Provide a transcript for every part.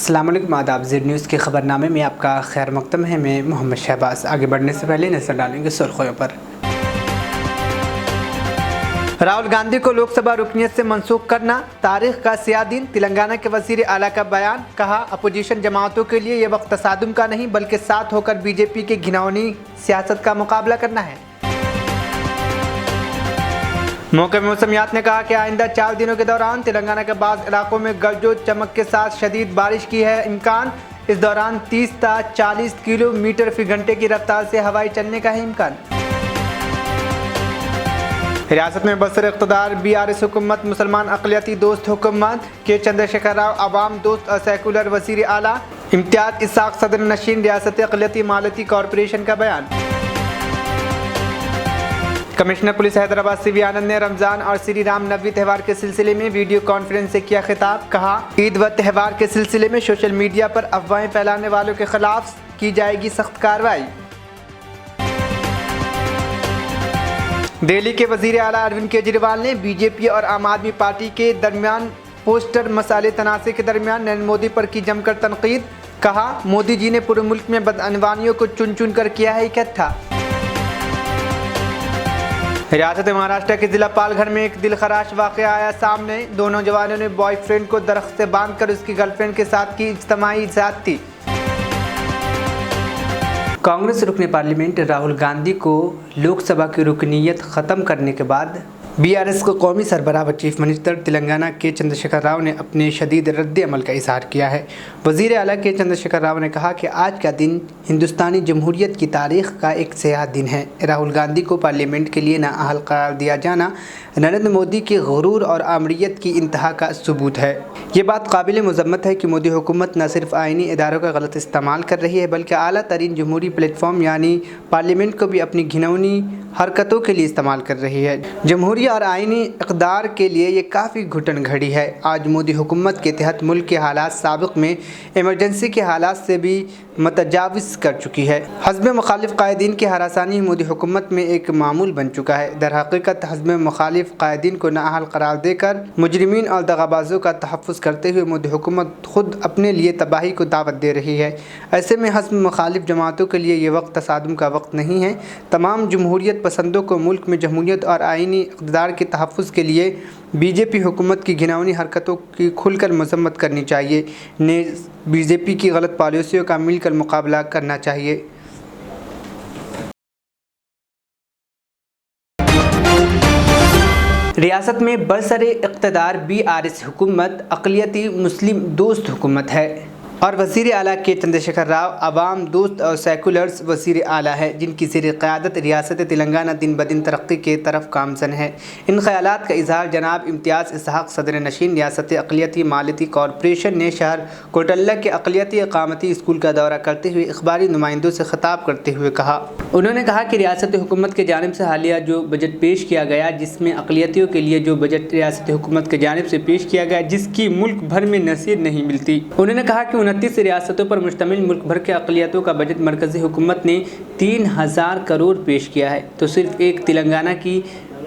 अस्सलाम वालेकुम, आदाब। ज़ेड न्यूज़ के खबरनामे में आपका खैर मकदम है। मैं मोहम्मद शहबाज। आगे बढ़ने से पहले नजर डालेंगे सुर्खियों पर। राहुल गांधी को लोकसभा रुकनीत से मनसूख करना तारीख का स्याह दिन। तेलंगाना के वज़ीर आला का बयान। कहा, अपोजिशन जमातों के लिए ये वक्त तसादुम का नहीं बल्कि साथ होकर बीजेपी के घिनौनी सियासत का मुकाबला करना है। मौके मौसमियात ने कहा कि आइंदा 4 दिनों के दौरान तेलंगाना के बाज़ इलाकों में गरजो चमक के साथ शदीद बारिश की है इम्कान। इस दौरान 30 से 40 किलोमीटर फी घंटे की रफ्तार से हवाई चलने का है इम्कान। रियासत में बसर इक़्तिदार BRS हुकूमत मुसलमान अक़लियती दोस्त हुकूमत के चंद्रशेखर राव अवाम दोस्त और सेकुलर वज़ीर आला। इम्तियाज़ इसाक सदर नशीन रियासती अक़लियती मालती कॉरपोरेशन का बयान। कमिश्नर पुलिस हैदराबाद CV आनंद ने रमज़ान और श्री राम नवमी त्यौहार के सिलसिले में वीडियो कॉन्फ्रेंस से किया खिताब। कहा, ईद व त्यौहार के सिलसिले में सोशल मीडिया पर अफवाहें फैलाने वालों के खिलाफ की जाएगी सख्त कार्रवाई। दिल्ली के वज़ीर आला अरविंद केजरीवाल ने बीजेपी और आम आदमी पार्टी के दरमियान पोस्टर मसाले तनाज़े के दरमियान नरेंद्र मोदी पर की जमकर तनकीद। कहा, मोदी जी ने पूरे मुल्क में बदअनवानियों को चुन चुन कर किया है इकट्ठा। रियासत महाराष्ट्र के जिला पालघर में एक दिलखराश वाक़या आया सामने। दोनों जवानों ने बॉयफ्रेंड को दरख्त से बांधकर उसकी गर्लफ्रेंड के साथ की इज्तिमाई ज़्यादती। कांग्रेस रुकने पार्लियामेंट राहुल गांधी को लोकसभा की रुकनीत ख़त्म करने के बाद BRS को कौमी सरबराह व चीफ मिनिस्टर तेलंगाना के चंद्रशेखर राव ने अपने शदीद रद्द अमल का इज़हार किया है। वज़ीर आला के चंद्रशेखर राव ने कहा कि आज का दिन हिंदुस्तानी जमहूरियत की तारीख़ का एक स्याह दिन है। राहुल गांधी को पार्लियामेंट के लिए नाअहल करार दिया जाना नरेंद्र मोदी के गुरूर और आमरीत की इंतहा का सबूत है। ये बात काबिल मज़म्मत है कि मोदी हुकूमत न सिर्फ आइनी इदारों का गलत इस्तेमाल कर रही है बल्कि आला तरीन जमहूरी प्लेटफॉर्म यानी पार्लियामेंट को भी अपनी घिनौनी हरकतों के लिए इस्तेमाल कर रही है। जमहूरी और आइनी इक़दार के लिए ये काफ़ी घुटन घड़ी है। आज मोदी हुकूमत के तहत मुल्क के हालात साबिक़ में इमरजेंसी के हालात से भी मतजाविज़ कर चुकी है। हज़ब मुखालिफ कायदीन की हरासानी मोदी हुकूमत में एक मामूल बन चुका है। दर हकीकत हज़ब मुखालिफ कायदीन को नाअहल करार देकर मुजरिमीन और दगाबाजों का तहफ़्फ़ुज़ करते हुए मोदी हुकूमत खुद अपने लिए तबाही को दावत दे रही है। ऐसे में हज़ब मुखालिफ जमातों के लिए ये वक्त तसादुम का वक्त नहीं है। तमाम जमहूरियत पसंदों को मुल्क में जमहूरियत और आइनी इक़्तिदार के तहफ़्फ़ुज़ के लिए बीजेपी हुकूमत की घिनौनी हरकतों की खुलकर मज़म्मत करनी चाहिए। ने बीजेपी की गलत पॉलिसियों का मिलकर मुकाबला करना चाहिए। रियासत में बरसरे इक़्तिदार BRS हुकूमत अक़लियती मुस्लिम दोस्त हुकूमत है और वज़ीर आला के चंद्रशेखर राव अवाम दोस्त और सेकुलर्स वज़ीर आला है जिनकी ज़ेर क़यादत रियासत तेलंगाना दिन ब दिन तरक्की के तरफ गामज़न है। इन ख़यालात का इज़हार जनाब इम्तियाज़ इसाक सदर नशीन रियासती अक़लियती मालती कॉरपोरेशन ने शहर कोटल्ला के अक़लियती इक़ामती स्कूल का दौरा करते हुए इख़बारी नुमाइंदों से ख़िताब करते हुए कहा। उन्होंने कहा कि रियासती हुकूमत की जानिब से हालिया जो बजट पेश किया गया जिसमें अक़लियतियों के लिए जो बजट रियासती हुकूमत की जानिब से पेश किया गया जिसकी मुल्क भर में नसीर नहीं मिलती। उन्होंने कहा कि 29 रियासतों पर मुश्तमिल मुल्क भर के अक़लियतों का बजट मरकज़ी हुकूमत ने 3000 करोड़ पेश किया है तो सिर्फ एक तेलंगाना की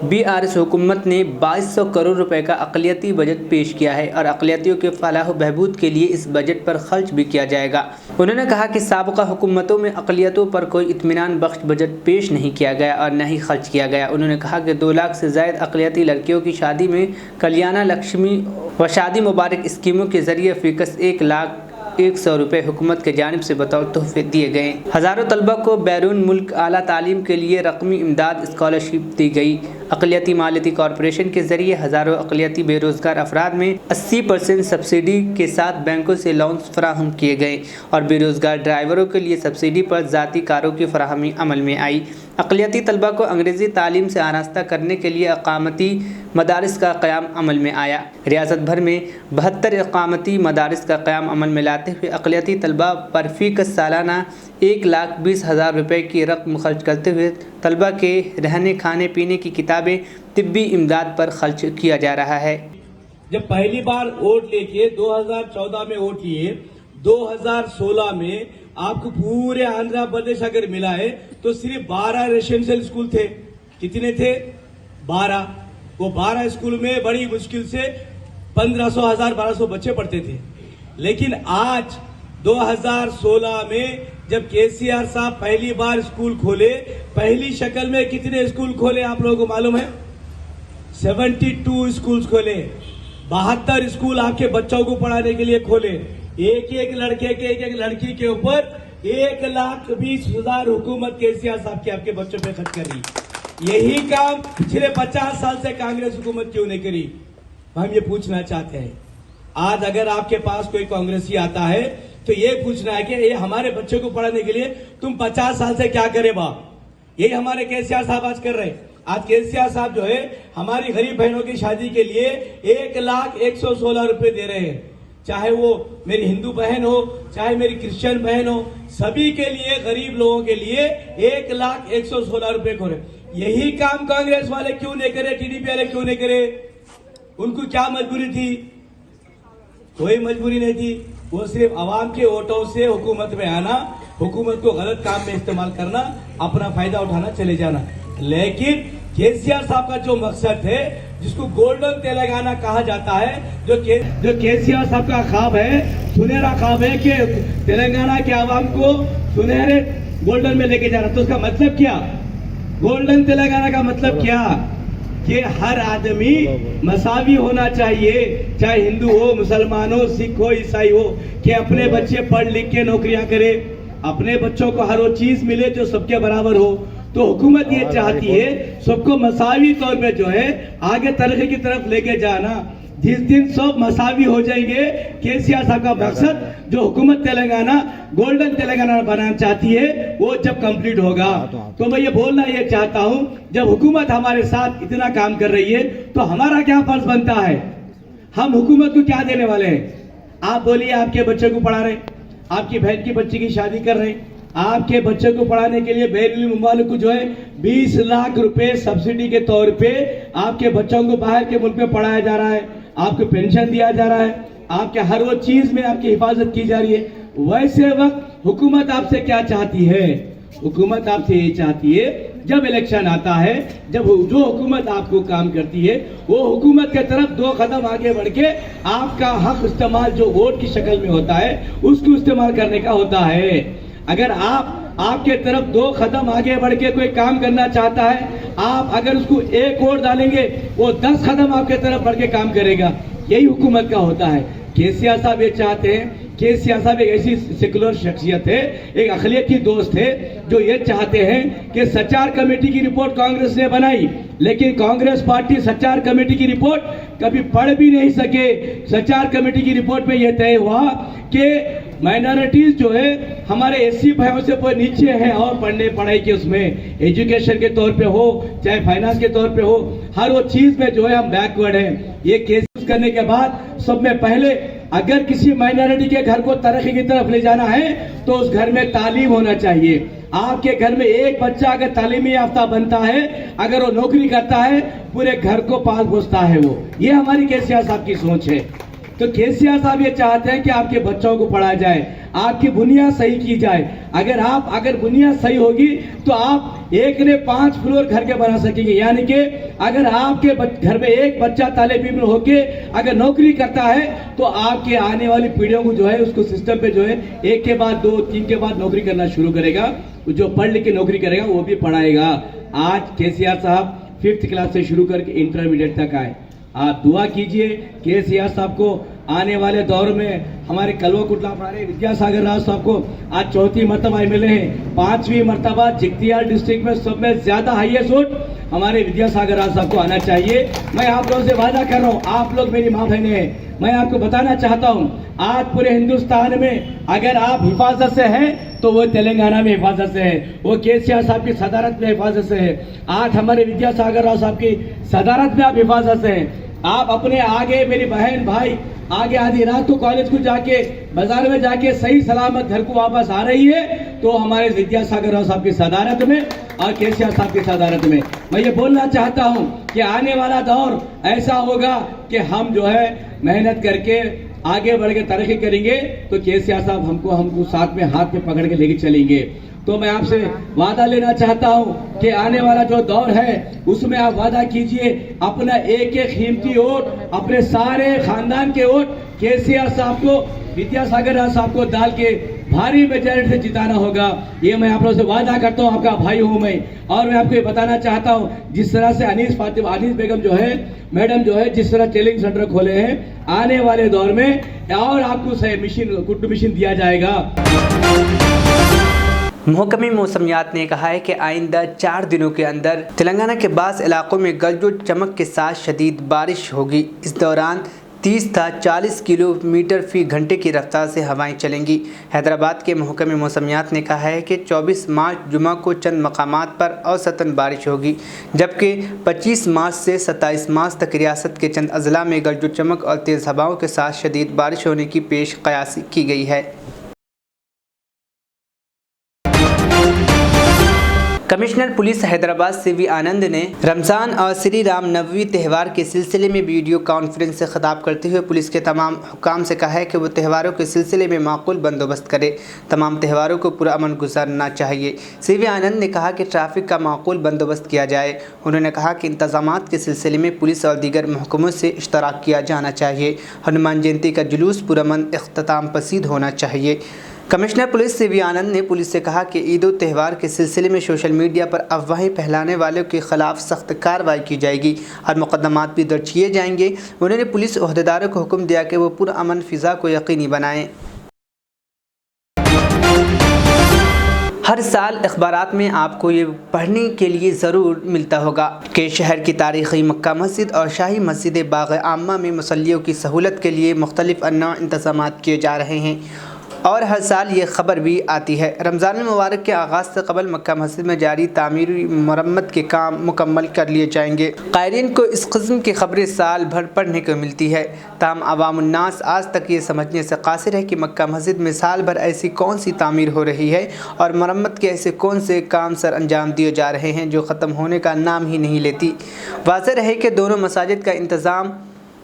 BRS हुकूमत ने 2200 करोड़ रुपए का अक़लियती बजट पेश किया है और अक़लियतियों के फलाह व बहबूद के लिए इस बजट पर खर्च भी किया जाएगा। उन्होंने कहा कि साबिक़ा हुकूमतों में अक़लियतों पर कोई इत्मीनान बख्श बजट पेश नहीं किया गया और न ही खर्च किया गया। उन्होंने कहा कि 2 लाख से ज़ायद अक़लियती लड़कियों की शादी में कल्याणा लक्ष्मी व शादी मुबारक स्कीमों के ज़रिए फ़ीकस 1,01,100 रुपये हुकूमत के जानिब से बतौर तोहफे दिए गए। हज़ारों तलबा को बैरून मुल्क आला तालीम के लिए रकमी इमदाद स्कॉलरशिप दी गई। अक़लियती मालती कॉरपोरेशन के ज़रिए हज़ारों अक़लियती बेरोज़गार अफराद में 80% सब्सिडी के साथ बैंकों से लोन्स फराहम किए गए और बेरोज़गार ड्राइवरों के लिए सब्सिडी पर ज़ाती कारों की फराहमी अमल में आई। अक़लियती तलबा को अंग्रेज़ी तालीम से आरास्ता करने के लिए इक़ामती मदारिस का क़याम अमल में आया। रियासत भर में 72 इक़ामती मदारिस का क़याम अमल में लाते हुए अक़लियती तलबा पर फ़ीकस सालाना 1,20,000 रुपये की रकम खर्च करते हुए तलबा के रहने खाने पीने की किताबें तिब्बी इमदाद पर खर्च किया जा रहा है। जब पहली बार वोट लेके 2014 में वोट लिए, 2016 में आपको पूरे आंध्र प्रदेश अगर मिला है तो सिर्फ 12 रेसिडेंशियल स्कूल थे। कितने थे? 12। वो 12 स्कूल में बड़ी मुश्किल से 1500 1200 बच्चे पढ़ते थे। लेकिन आज 2016 में जब केसीआर साहब पहली बार स्कूल खोले, पहली शक्ल में कितने स्कूल खोले आप लोगों को मालूम है? 72 स्कूल खोले। 72 स्कूल आपके बच्चों को पढ़ाने के लिए खोले। एक एक लड़के के, एक एक लड़की के ऊपर 1,20,000 हुकूमत केसीआर साहब की आपके बच्चों पे खर्च करी। यही काम पिछले 50 साल से कांग्रेस हुकूमत क्यों नहीं करी? हम ये पूछना चाहते हैं। आज अगर आपके पास कोई कांग्रेसी आता है तो ये पूछना है कि ये हमारे बच्चों को पढ़ाने के लिए तुम 50 साल से क्या करे बा? यही हमारे केसीआर साहब आज कर रहे हैं। आज केसीआर साहब जो है हमारी गरीब बहनों की शादी के लिए 1,116 रुपए दे रहे हैं। चाहे वो मेरी हिंदू बहन हो, चाहे मेरी क्रिश्चियन बहन हो, सभी के लिए, गरीब लोगों के लिए 1,116 रुपए को। यही काम कांग्रेस वाले क्यों नहीं करे? टीडीपी वाले क्यों नहीं करे? उनको क्या मजबूरी थी? कोई मजबूरी नहीं थी। वो सिर्फ आवाम के वोटों से हुकूमत में आना, हुकूमत को गलत काम में इस्तेमाल करना, अपना फायदा उठाना, चले जाना। लेकिन केसीआर साहब का जो मकसद है, जिसको गोल्डन तेलंगाना कहा जाता है, जो केसीआर साहब का ख्वाब है, सुनहरा ख्वाब है कि तेलंगाना के आवाम को सुनहरे गोल्डन में लेके जाना। तो उसका मतलब क्या? गोल्डन तेलंगाना का मतलब क्या? कि हर आदमी मसावी होना चाहिए, चाहे हिंदू हो, मुसलमान हो, सिख हो, ईसाई हो, कि अपने बच्चे पढ़ लिख के नौकरियां करे, अपने बच्चों को हर वो चीज मिले जो सबके बराबर हो। तो हुकूमत ये चाहती है सबको मसावी तौर पे जो है आगे तरक्की की तरफ लेके जाना। जिस दिन सब मसावी हो जाएंगे, केसीआर साहब का मकसद जो हुकूमत तेलंगाना गोल्डन तेलंगाना बनाना चाहती है, वो जब कंप्लीट होगा। तो मैं ये बोलना ये चाहता हूं, जब हुकूमत हमारे साथ इतना काम कर रही है तो हमारा क्या फर्ज बनता है? हम हुकूमत को क्या देने वाले हैं? आप बोलिए, आपके बच्चे को पढ़ा रहे, आपकी बहन की बच्ची की शादी कर रहे, आपके बच्चे को पढ़ाने के लिए बैरून मुल्क को जो है 20 लाख रुपए सब्सिडी के तौर पे आपके बच्चों को बाहर के मुल्क में पढ़ाया जा रहा है, आपको पेंशन दिया जा रहा है, आपके हर वो चीज में आपकी हिफाजत की जा रही है। वैसे वक्त हुकूमत आपसे क्या चाहती है? हुकूमत आपसे ये चाहती है, जब इलेक्शन आता है, जब जो हुकूमत आपको काम करती है, वो हुकूमत के तरफ 2 कदम आगे बढ़ के आपका हक इस्तेमाल जो वोट की शक्ल में होता है, उसको इस्तेमाल करने का होता है। अगर आपके तरफ 2 कदम आगे बढ़ के कोई काम करना चाहता है, आप अगर उसको 1 वोट डालेंगे, वो 10 कदम आपके तरफ बढ़ के काम करेगा। यही हुकूमत का होता है। केसीआर साहब ये चाहते हैं, केसीआर साहब एक ऐसी सेकुलर शख्सियत है, एक अक़लियती दोस्त है, जो ये चाहते हैं कि सचार कमेटी की रिपोर्ट कांग्रेस ने बनाई, लेकिन कांग्रेस पार्टी सचार कमेटी की रिपोर्ट कभी पढ़ भी नहीं सके। सचार कमेटी की रिपोर्ट में यह तय हुआ कि माइनॉरिटीज जो है हमारे एससी भाइयों से कोई नीचे है, और पढ़ाई के उसमें एजुकेशन के तौर पे हो, चाहे फाइनेंस के तौर पे हो, हर वो चीज में जो है हम बैकवर्ड हैं। ये केस करने के बाद सब में पहले अगर किसी माइनॉरिटी के घर को तरक्की की तरफ ले जाना है तो उस घर में तालीम होना चाहिए। आपके घर में एक बच्चा अगर तालीमी याफ्ता बनता है, अगर वो नौकरी करता है, पूरे घर को पाल पोसता है वो। ये हमारी केसीआर साहब की सोच है। तो केसीआर साहब ये चाहते हैं कि आपके बच्चों को पढ़ाया जाए, आपकी बुनियाद सही की जाए। अगर बुनियाद सही होगी तो आप एक ने 5 फ्लोर घर के बना सकेंगे। यानी कि अगर आपके घर में एक बच्चा तालिब इल्म होके अगर नौकरी करता है तो आपके आने वाली पीढ़ियों को जो है उसको सिस्टम पे जो है 1 के बाद 2, 3 के बाद नौकरी करना शुरू करेगा। जो पढ़ लिख के नौकरी करेगा वो भी पढ़ाएगा। आज केसीआर साहब 5th क्लास से शुरू करके इंटरमीडिएट तक आए। आप दुआ कीजिए केसीआर साहब को आने वाले दौर में हमारे कलवा कुटला पढ़ाने विद्यासागर राव साहब को आज 4थी मरतबा मिले हैं, 5वीं मरतबा जिग्तियाल डिस्ट्रिक्ट में सब में ज्यादा हाईएस्ट वोट हमारे विद्यासागर राव साहब को आना चाहिए। मैं आप लोगों से वादा कर रहा हूँ, आप लोग मेरी माँ बहनें हैं, मैं आपको बताना चाहता हूँ, आज पूरे हिंदुस्तान में अगर आप हिफाजत से हैं तो वो तेलंगाना में हिफाजत से है, वो केसीआर साहब की सदारत में हिफाजत से है। आज हमारे विद्यासागर राव साहब की सदारत में आप हिफाजत से हैं। आप अपने आगे मेरी बहन भाई आगे आधी रात को कॉलेज को जाके बाजार में जाके सही सलामत घर को वापस आ रही है तो हमारे विद्यासागर राव साहब की सदारत में और केसीआर साहब की सदारत में। मैं ये बोलना चाहता हूँ कि आने वाला दौर ऐसा होगा कि हम जो है मेहनत करके आगे बढ़ के तरक्की करेंगे तो केसीआर साहब हमको साथ में हाथ में पकड़ के लेके चलेंगे। तो मैं आपसे वादा लेना चाहता हूं कि आने वाला जो दौर है उसमें आप वादा कीजिए, अपना एक एक कीमती वोट, अपने सारे खानदान के वोट केसीआर साहब को, विद्यासागर राव साहब को डाल के भारी मेजॉरिटी से जिताना होगा। ये मैं आप लोगों से वादा करता हूँ, आपका भाई हूँ मैं। और मैं आपको ये बताना चाहता हूँ, जिस तरह से अनीस बेगम जो है, मैडम जो है, जिस तरह ट्रेनिंग सेंटर खोले हैं, आने वाले दौर में और आपको कुट्टू मशीन दिया जाएगा। महकमे मौसमियात ने कहा है कि आइंदा 4 दिनों के अंदर तेलंगाना के बास इलाकों में गरज चमक के साथ शदीद बारिश होगी। इस दौरान 30 था 40 किलोमीटर फी घंटे की रफ्तार से हवाएं चलेंगी। हैदराबाद के महकमे मौसमियात ने कहा है कि 24 मार्च जुमा को चंद मकामात पर औसतन बारिश होगी, जबकि 25 मार्च से 27 मार्च तक रियासत के चंद अजला में गरज चमक और तेज़ हवाओं के साथ शदीद बारिश होने की पेश कयासी की गई है। कमिश्नर पुलिस हैदराबाद सीवी आनंद ने रमज़ान और श्री राम नवमी त्यौहार के सिलसिले में वीडियो कॉन्फ्रेंस से खिताब करते हुए पुलिस के तमाम हुक्काम से कहा है कि वो त्यौहारों के सिलसिले में माकूल बंदोबस्त करे। तमाम त्यौहारों को पुरअमन गुजारना चाहिए। सीवी आनंद ने कहा कि ट्रैफिक का माकूल बंदोबस्त किया जाए। उन्होंने कहा कि इंतजामात के सिलसिले में पुलिस और दीगर महकमों से इश्तराक किया जाना चाहिए। हनुमान जयंती का जुलूस पुरअमन इख्तिताम पसीद होना चाहिए। कमिश्नर पुलिस सीवी आनंद ने पुलिस से कहा कि ईद उल त्यौहार के सिलसिले में सोशल मीडिया पर अफवाहें फैलाने वालों के खिलाफ सख्त कार्रवाई की जाएगी और मुकदमात भी दर्ज किए जाएंगे। उन्होंने पुलिस ओहदेदारों को हुक्म दिया कि वो पुरअमन फ़िज़ा को यकीनी बनाएं। हर साल अखबारात में आपको ये पढ़ने के लिए ज़रूर मिलता होगा कि शहर की तारीख़ी मक्का मस्जिद और शाही मस्जिद बाग़ आम्मा में मुसल्लियों की सहूलत के लिए मुख्तलिफ़ अन्ना इंतज़ामात किए जा रहे हैं और हर साल ये ख़बर भी आती है। रमज़ान मुबारक के आगाज़ से कबल मक्का मस्जिद में जारी तामीरी मरम्मत के काम मुकम्मल कर लिए जाएंगे। क़ायरीन को इस किस्म की ख़बरें साल भर पढ़ने को मिलती है, ताहम अवामुन्नास आज तक ये समझने से कासिर है कि मक्का मस्जिद में साल भर ऐसी कौन सी तामीर हो रही है और मरम्मत के ऐसे कौन से काम सर अंजाम दिए जा रहे हैं जो ख़त्म होने का नाम ही नहीं लेती। वाज़ेह रहे कि दोनों मसाजिद का इंतज़ाम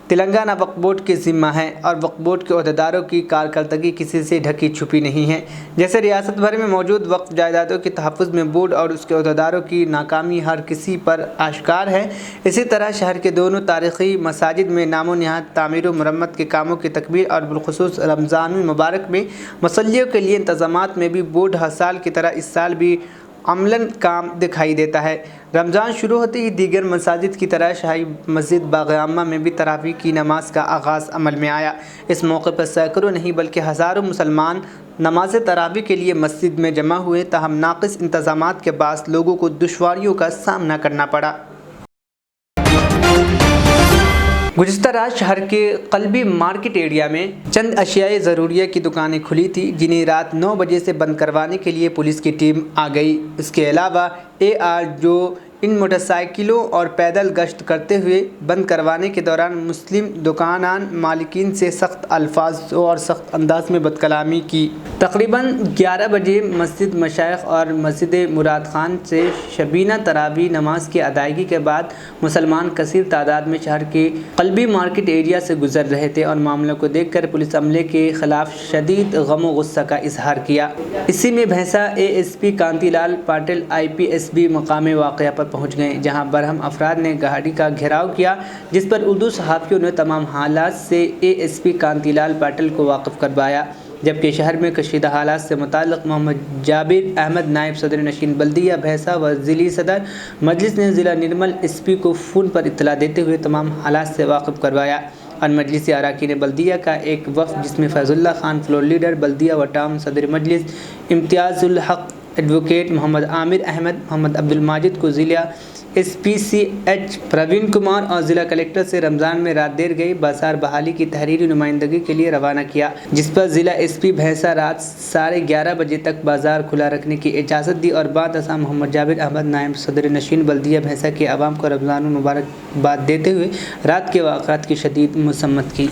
तेलंगाना वक्फ बोर्ड के ज़िम्मा है और वक्फ बोर्ड के अहदेदारों की कारकर्दगी किसी से ढकी छुपी नहीं है। जैसे रियासत भर में मौजूद वक्फ जायदादों के तहफ़्फ़ुज़ में बोर्ड और उसके अहदेदारों की नाकामी हर किसी पर आश्कार है, इसी तरह शहर के दोनों तारीख़ी मसाजिद में नामो निहात तामीर व मरम्मत के कामों की तकमील और बिलख़ुसूस रमज़ान मुबारक में मुसल्लियों के लिए इंतज़ामात में भी बोर्ड हर साल की तरह इस साल भी अमलन काम दिखाई देता है। रमज़ान शुरू होते ही दीगर मसाजिद की तरह शाही मस्जिद बाग़ आम्मा में भी तरावी की नमाज का आगाज़ अमल में आया। इस मौके पर सैकड़ों नहीं बल्कि हज़ारों मुसलमान नमाज तरावी के लिए मस्जिद में जमा हुए, ताहम नाक़िस इंतज़ामात के बाद लोगों को दुश्वारियों का सामना करना पड़ा। गुज़िश्ता रात शहर के क़ल्बी मार्केट एरिया में चंद अशियाए ज़रूरिया की दुकानें खुली थी, जिन्हें रात 9 बजे से बंद करवाने के लिए पुलिस की टीम आ गई। इसके अलावा AR जो इन मोटरसाइकिलों और पैदल गश्त करते हुए बंद करवाने के दौरान मुस्लिम दुकानान मालिकीन से सख्त अल्फाज और सख्त अंदाज में बदकलामी की। तकरीबन 11 बजे मस्जिद मशाइख और मस्जिद मुराद खान से शबीना तरावी नमाज की अदायगी के बाद मुसलमान कसीर तादाद में शहर के क़ल्बी मार्केट एरिया से गुजर रहे थे और मामलों को देखकर पुलिस अमले के ख़िलाफ़ शदीद गम व गुस्सा का इजहार किया। इसी में भैंसा ASP कांतिलाल पाटिल IPSB मकाम वाक़या पर पहुँच गए, जहाँ बरहम अफराद ने गाड़ी का घेराव किया, जिस पर उर्दू सहाफ़ियों ने तमाम हालात से ASP कांतिलाल पाटिल को वाकिफ़ करवाया। जबकि शहर में कशीदा हालात से मुताल्लिक़ मोहम्मद जाबिर अहमद नायब सदर नशीन बल्दिया भैंसा व ज़िली सदर मजलिस ने ज़िला निर्मल SP को फ़ोन पर इत्तला देते हुए तमाम हालात से वाकिफ़ करवाया। और मजलिस अराकीन बल्दिया का एक वफ़द जिसमें फैज़ुल्ला खान फ्लोर लीडर बल्दिया व टाउन सदर मजलिस, इम्तियाज़ुल हक़ एडवोकेट मोहम्मद आमिर अहमद, मोहम्मद अब्दुल माजिद को ज़िला SPCH प्रवीण कुमार और ज़िला कलेक्टर से रमज़ान में रात देर गई बाजार बहाली की तहरीरी नुमाइंदगी के लिए रवाना किया, जिस पर ज़िला SP भैंसा रात 11:30 बजे तक बाजार खुला रखने की इजाज़त दी और बाद असा मोहम्मद जाबिर अहमद नायब सदर नशीन बल्दिया भैंसा के आवाम को रमज़ान मुबारकबाद देते हुए रात के वाक़ात की शदीद मसम्मत की।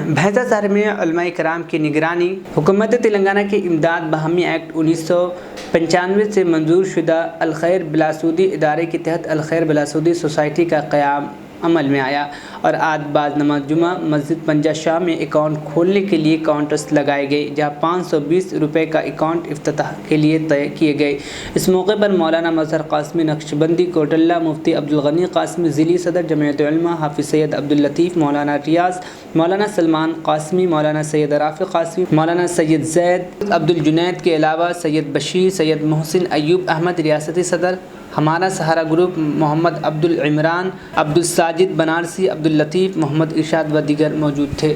भैंसा शहर में उलमाए कराम की निगरानी हुकूमत तेलंगाना के इमदाद बाहमी एक्ट 1995 से मंजूर शुदा अल खैर बिलासूदी इदारे के तहत अल खैर बिलासूदी सोसाइटी का क़याम अमल में आया और आज बाद नमाज जुमा मस्जिद पंजा शाह में अकाउंट खोलने के लिए काउंटर्स लगाए गए, जहां 520 रुपये का अकाउंट इफ्तिताह के लिए तय किए गए। इस मौके पर मौलाना मजहर कासमी नक्शबंदी कोटल्ला, मुफ्ती अब्दुल गनी कासमी ज़िली सदर जमीयत उलमा, हाफिज़ सैयद अब्दुल लतीफ़, मौलाना रियाज, मौलाना सलमान कासमी, मौलाना सैयद राफ़ी कासमी, मौलाना सैयद जैद अब्दुल जुनैद के अलावा सैयद बशीर, सैयद मोहसिन अयूब अहमद रियासती सदर, हमारा सहारा ग्रुप, मोहम्मद अब्दुल इमरान, अब्दुल साजिद बनारसी, अब्दुल लतीफ़, मोहम्मद इरशाद व दीगर मौजूद थे।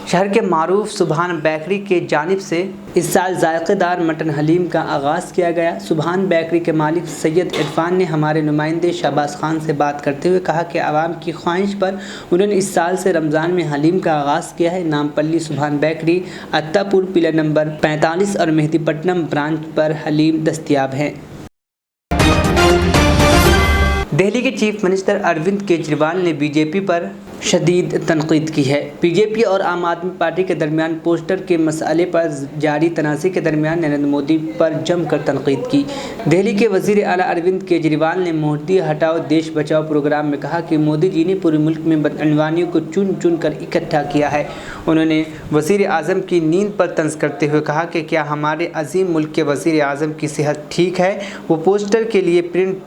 शहर के मारूफ सुबहान बेकरी के जानिब से इस साल जायकेदार मटन हलीम का आगाज़ किया गया। सुबहान बेकरी के मालिक सैयद इरफान ने हमारे नुमाइंदे शहबाज खान से बात करते हुए कहा कि आवाम की ख्वाहिश पर उन्होंने इस साल से रमज़ान में हलीम का आगाज़ किया है। नामपल्ली सुबहान बेकरी, अत्तापुर, पिलर नंबर 45 और मेहदीपट्टनम ब्रांच पर हलीम दस्तियाब हैं। दिल्ली के चीफ मिनिस्टर अरविंद केजरीवाल ने बीजेपी पर शदीद तनकीद की है। बीजेपी और आम आदमी पार्टी के दरमियान पोस्टर के मसले पर जारी तनाज़े के दरमियान नरेंद्र मोदी पर जमकर तनकीद की। दिल्ली के वज़ीर आला अरविंद केजरीवाल ने मोदी हटाओ देश बचाओ प्रोग्राम में कहा कि मोदी जी ने पूरे मुल्क में बदअनवानियों को चुन चुन कर इकट्ठा किया है। उन्होंने वज़ीर आज़म की नींद पर तंज करते हुए कहा कि क्या हमारे अजीम मुल्क के वज़ीर आज़म की सेहत ठीक है? वो पोस्टर के लिए प्रिंट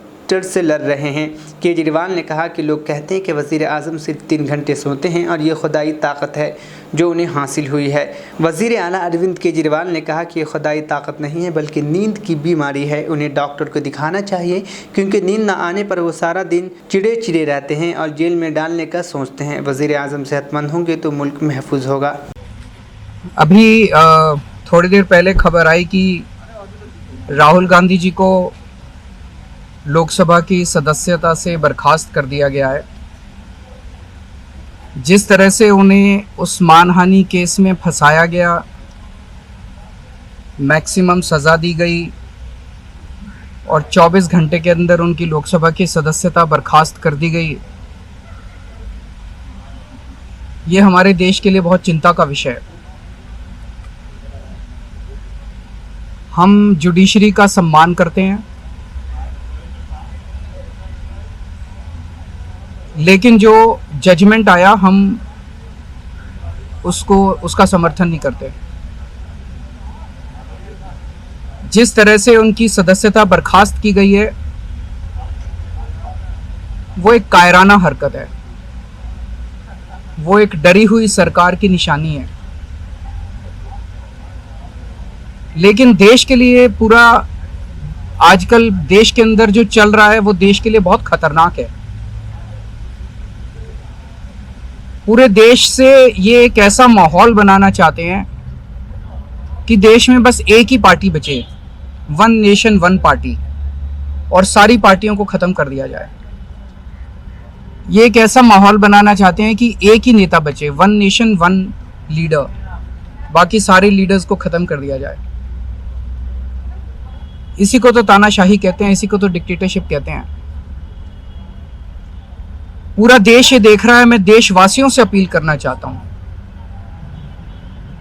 से लड़ रहे हैं। केजरीवाल ने कहा कि लोग कहते हैं कि वज़ीर आज़म सिर्फ 3 घंटे सोते हैं और ये खुदाई ताकत है जो उन्हें हासिल हुई है। वज़ीर आला अरविंद केजरीवाल ने कहा कि ये खुदाई ताकत नहीं है बल्कि नींद की बीमारी है। उन्हें डॉक्टर को दिखाना चाहिए क्योंकि नींद ना आने पर वो सारा दिन चिड़े रहते हैं और जेल में डालने का सोचते हैं। वज़ीर आज़म सेहतमंद होंगे तो मुल्क महफूज होगा। अभी थोड़ी देर पहले खबर आई कि राहुल गांधी जी को लोकसभा की सदस्यता से बर्खास्त कर दिया गया है। जिस तरह से उन्हें उस मानहानि केस में फंसाया गया, मैक्सिमम सज़ा दी गई और 24 घंटे के अंदर उनकी लोकसभा की सदस्यता बर्खास्त कर दी गई, ये हमारे देश के लिए बहुत चिंता का विषय है। हम जुडिशरी का सम्मान करते हैं, लेकिन जो जजमेंट आया हम उसका समर्थन नहीं करते। जिस तरह से उनकी सदस्यता बर्खास्त की गई है वो एक कायराना हरकत है, वो एक डरी हुई सरकार की निशानी है। लेकिन देश के लिए पूरा आजकल देश के अंदर जो चल रहा है वो देश के लिए बहुत खतरनाक है। पूरे देश से ये एक ऐसा माहौल बनाना चाहते हैं कि देश में बस एक ही पार्टी बचे, वन नेशन वन पार्टी, और सारी पार्टियों को ख़त्म कर दिया जाए। ये एक ऐसा माहौल बनाना चाहते हैं कि एक ही नेता बचे, वन नेशन वन लीडर, बाकी सारे लीडर्स को ख़त्म कर दिया जाए। इसी को तो तानाशाही कहते हैं, इसी को तो डिक्टेटरशिप कहते हैं। पूरा देश ये देख रहा है। मैं देशवासियों से अपील करना चाहता हूं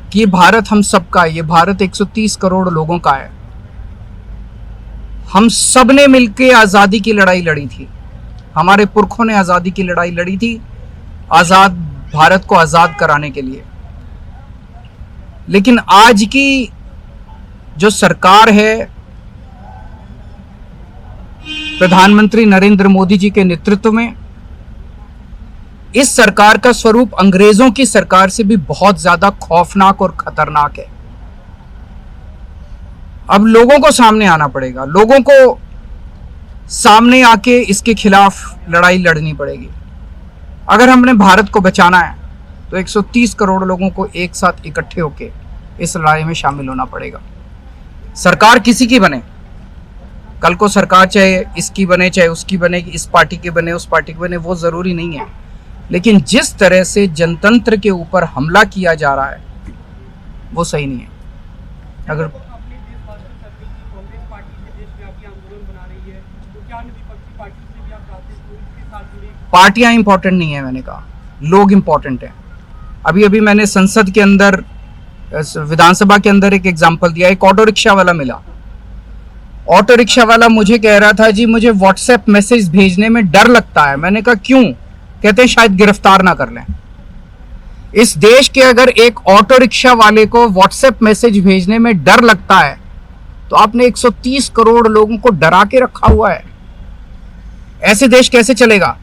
कि ये भारत हम सबका है, ये भारत 130 करोड़ लोगों का है। हम सब ने मिलकर आज़ादी की लड़ाई लड़ी थी, हमारे पुरखों ने आज़ादी की लड़ाई लड़ी थी, आज़ाद भारत को आज़ाद कराने के लिए। लेकिन आज की जो सरकार है, प्रधानमंत्री नरेंद्र मोदी जी के नेतृत्व में, इस सरकार का स्वरूप अंग्रेजों की सरकार से भी बहुत ज्यादा खौफनाक और खतरनाक है। अब लोगों को सामने आना पड़ेगा, लोगों को सामने आके इसके खिलाफ लड़ाई लड़नी पड़ेगी। अगर हमने भारत को बचाना है तो 130 करोड़ लोगों को एक साथ इकट्ठे होके इस लड़ाई में शामिल होना पड़ेगा। सरकार किसी की बने, कल को सरकार चाहे इसकी बने चाहे उसकी बने, इस पार्टी की बने उस पार्टी की बने, वो जरूरी नहीं है। लेकिन जिस तरह से जनतंत्र के ऊपर हमला किया जा रहा है वो सही नहीं है। अगर पार्टियां इंपॉर्टेंट नहीं है, मैंने कहा लोग इंपॉर्टेंट हैं। अभी मैंने संसद के अंदर, विधानसभा के अंदर एक एग्जाम्पल दिया। एक ऑटो रिक्शा वाला मिला, ऑटो रिक्शा वाला मुझे कह रहा था जी मुझे व्हाट्सएप मैसेज भेजने में डर लगता है। मैंने कहा क्यों? कहते हैं शायद गिरफ्तार ना कर लें। इस देश के अगर एक ऑटो रिक्शा वाले को व्हाट्सएप मैसेज भेजने में डर लगता है तो आपने 130 करोड़ लोगों को डरा के रखा हुआ है। ऐसे देश कैसे चलेगा?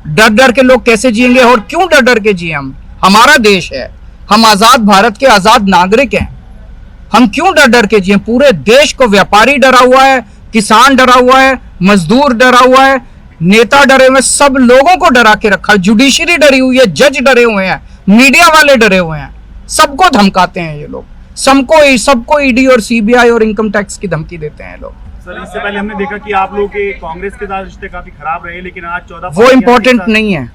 डर डर के लोग कैसे जिएंगे? और क्यों डर डर के जिए? हम, हमारा देश है, हम आजाद भारत के आजाद नागरिक हैं, हम क्यों डर डर के जिए? पूरे देश को व्यापारी डरा हुआ है, किसान डरा हुआ है, मजदूर डरा हुआ है, नेता डरे हुए, सब लोगों को डरा के रखा। जुडिशरी डरी हुई है, जज डरे हुए हैं, मीडिया वाले डरे हुए हैं, सबको धमकाते हैं ये लोग, सबको ईडी और सीबीआई और इनकम टैक्स की धमकी देते हैं लोग। सर, इससे पहले हमने देखा कि आप लोगों के कांग्रेस के साथ रिश्ते काफी खराब रहे, लेकिन आज 14 वो इम्पोर्टेंट नहीं है।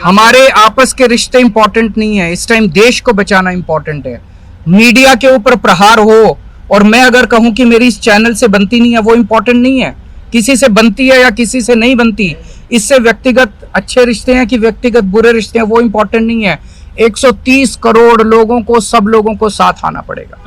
हमारे आपस के रिश्ते इंपॉर्टेंट नहीं है। इस टाइम देश को बचाना इंपॉर्टेंट है। मीडिया के ऊपर प्रहार हो और मैं अगर कहूं कि मेरी इस चैनल से बनती नहीं है, वो इंपॉर्टेंट नहीं है। किसी से बनती है या किसी से नहीं बनती, इससे व्यक्तिगत अच्छे रिश्ते हैं कि व्यक्तिगत बुरे रिश्ते हैं, वो इंपॉर्टेंट नहीं है। 130 करोड़ लोगों को, सब लोगों को साथ आना पड़ेगा।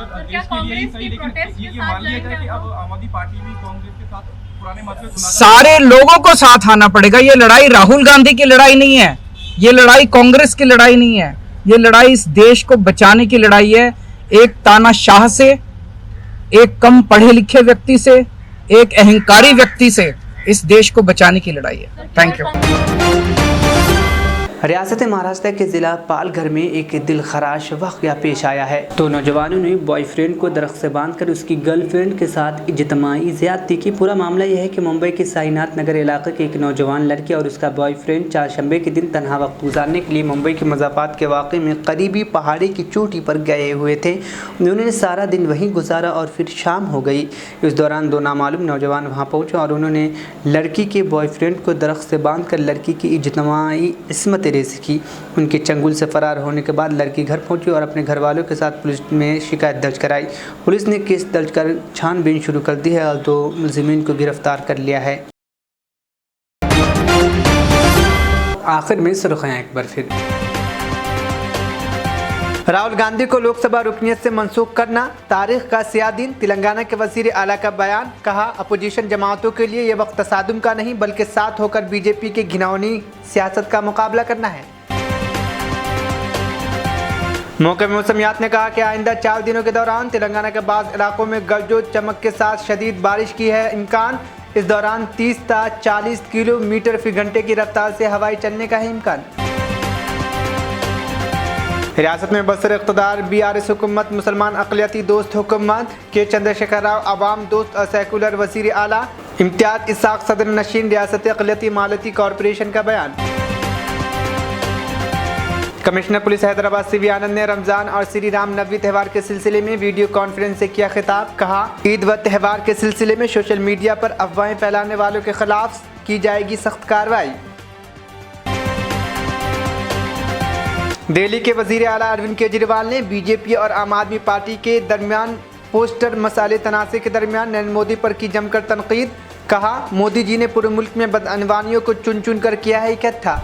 सारे लोगों को साथ आना पड़ेगा। ये लड़ाई राहुल गांधी की लड़ाई नहीं है, ये लड़ाई कांग्रेस की लड़ाई नहीं है, ये लड़ाई इस देश को बचाने की लड़ाई है। एक तानाशाह से, एक कम पढ़े लिखे व्यक्ति से, एक अहंकारी व्यक्ति से इस देश को बचाने की लड़ाई है। Thank you. रियासत महाराष्ट्र के जिला पालघर में एक दिलखराश वाक़या पेश आया है। दो नौजवानों ने बॉयफ्रेंड को दरख्त से बांधकर उसकी गर्लफ्रेंड के साथ इज्तिमाई ज़्यादती की। पूरा मामला यह है कि मुंबई के साईनाथ नगर इलाके के एक नौजवान लड़के और उसका बॉयफ्रेंड चारशंबे के दिन तन्हा वक्त गुजारने के लिए मुंबई के मज़ाफ़ात के वाक़े में करीबी पहाड़ी की चोटी पर गए हुए थे। उन्होंने सारा दिन वहीं गुजारा और फिर शाम हो गई। इस दौरान दो नामालूम नौजवान वहाँ पहुँचे और उन्होंने लड़की के बॉयफ्रेंड को दरख्त से बांध कर लड़की की इज्तिमाई इस्मत रेज़ी की। उनके चंगुल से फरार होने के बाद लड़की घर पहुंची और अपने घर वालों के साथ पुलिस में शिकायत दर्ज कराई। पुलिस ने केस दर्ज कर छानबीन शुरू कर दी है और दो मुलजिमीन को गिरफ्तार कर लिया है। आखिर में सुर्खियां एक बार फिर। राहुल गांधी को लोकसभा रुकनीत से मंसूख करना तारीख का स्याह दिन। तेलंगाना के वज़ीर आला का बयान। कहा, अपोजिशन जमातों के लिए ये वक्त तसादुम का नहीं बल्कि साथ होकर बीजेपी के घिनौनी सियासत का मुकाबला करना है। मौसमी मौसमियात ने कहा कि आइंदा 4 दिनों के दौरान तेलंगाना के बाद इलाकों में गरजो चमक के साथ शदीद बारिश की है इम्कान। इस दौरान 30 से 40 किलोमीटर फी घंटे की रफ्तार से हवाई चलने का है इम्कान। रियासत में बसर इक़्तिदार BRS हुकूमत मुसलमान अक़लियती दोस्त हुकूमत के चंद्रशेखर राव अवाम दोस्त और सेकुलर वज़ीर आला। इम्तियाज़ इसाक सदर नशीन रियासत अक़लियती मालती कॉरपोरेशन का बयान। कमिश्नर पुलिस हैदराबाद CV आनंद ने रमज़ान और श्री राम नवमी त्यौहार के सिलसिले में वीडियो कॉन्फ्रेंस से किया खिताब। कहा, ईद व त्यौहार के सिलसिले में सोशल मीडिया पर अफवाहें फैलाने वालों के खिलाफ की जाएगी सख्त कार्रवाई। दिल्ली के वज़ीर आला अरविंद केजरीवाल ने बीजेपी और आम आदमी पार्टी के दरमियान पोस्टर मसाले तनाज़े के दरमियान नरेंद्र मोदी पर की जमकर तनकीद। कहा, मोदी जी ने पूरे मुल्क में बदअनवानियों को चुन चुन कर किया है इकट्ठा।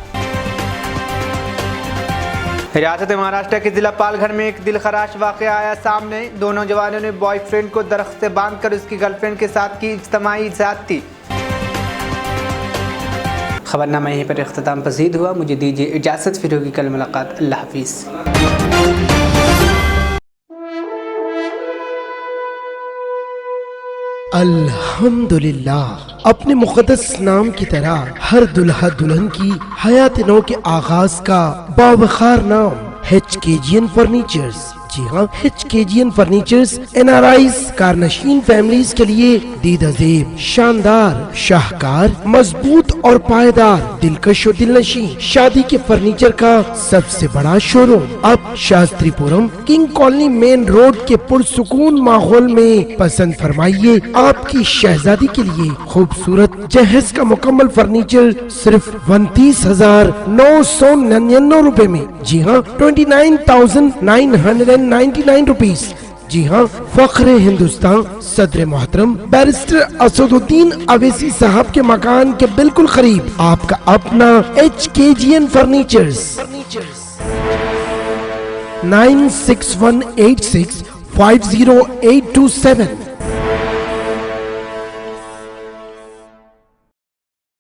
रियासत महाराष्ट्र के जिला पालघर में एक दिलखराश वाक़या आया सामने। दो नौजवानों ने बॉयफ्रेंड को दरख्त से बांधकर उसकी गर्लफ्रेंड के साथ की इज्तिमाई ज़्यादती। खबरनामा यहीं पर इख्तिताम पसीद हुआ। मुझे दीजिए इजाज़त, फिर होगी कल मुलाकात। अल्लाह हाफिज़। अल्हम्दुलिल्लाह, अपने मुक़द्दस नाम की तरह हर दुल्हा दुल्हन की हयात नौ के आगाज का बावखार नाम HKGN फर्नीचर्स। जी हाँ, HKGN फर्नीचर्स NRIs कारनशीन फैमिलीज के लिए दीदाज़ेब, शानदार, शाहकार, मजबूत और पायदार, दिलकश और दिलनशी शादी के फर्नीचर का सबसे बड़ा शोरूम अब Shastripuram king colony main road के पुरसुकून माहौल में। पसंद फरमाइए आपकी शहजादी के लिए खूबसूरत जहेज का मुकम्मल फर्नीचर सिर्फ 29,999 रुपए में। जी हाँ, 29,999 रुपीज। जी हाँ, फख्रे हिंदुस्तान सदर मोहतरम बैरिस्टर असदुद्दीन अवैसी साहब के मकान के बिल्कुल करीब आपका अपना HKGN फर्नीचर्स। 9618650827